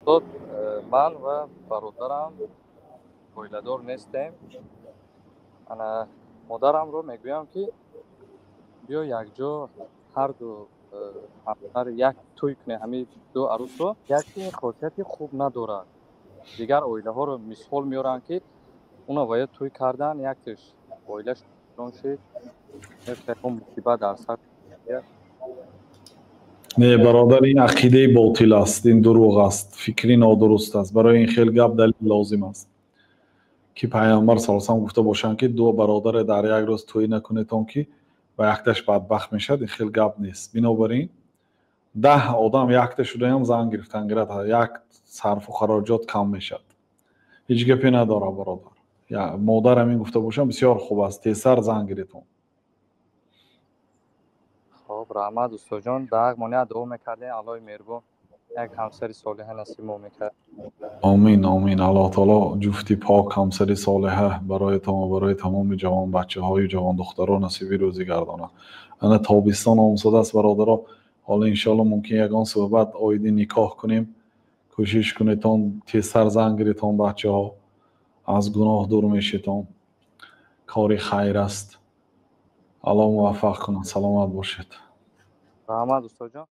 تو من و برادرم اویلادور نیستیم. انا مادرم رو میگویم که بیا یک جا هر دو همسر یک توی کنه. همین دو عروس رو یکی خاصیتی خوب ندارد. دیگر اویله ها رو مثال میارن که اونا باید توی کردن یکیش اویلش جان شد یک اون مصیبت در سر بیاد. نه برادر، این عقیده باطل است، این دروغ است، فکری نادرست است. برای این خیلی گپ دلیل لازم است که پیامبر صلی الله علیه و آله گفته باشند که دو برادر در یک روز توی نکنید تا که و یکتش بدبخت میشد. این خیلی گپ نیست. بنابراین 10 آدم یکتا شده هم زن گرفتن گرفت یک صرف و خراجات کم میشد. هیچ گپی نداره برادر. یا مادر همین گفته باشم بسیار خوب است، تیسر زن گرفتم. خب رحمت استاد جان در مانع دعا میکردین الله مهربان یک همسر صالح نصیب ما میکرد. آمین آمین. الله تعالی جفتی پاک همسر صالحه برای و برای تمام جوان بچه های و جوان دختران نصیبی روزی گردانه. انا تابستان آمساده است برادرها. حالا انشالله ممکن یگان صحبت آیدی نکاح کنیم. کوشش کنید تا تیسر زن گرفتن بچه ها از گناه دور میشید. کاری خیر است. الله موفق کنه. سلامت باشید. رحمت استاد جان.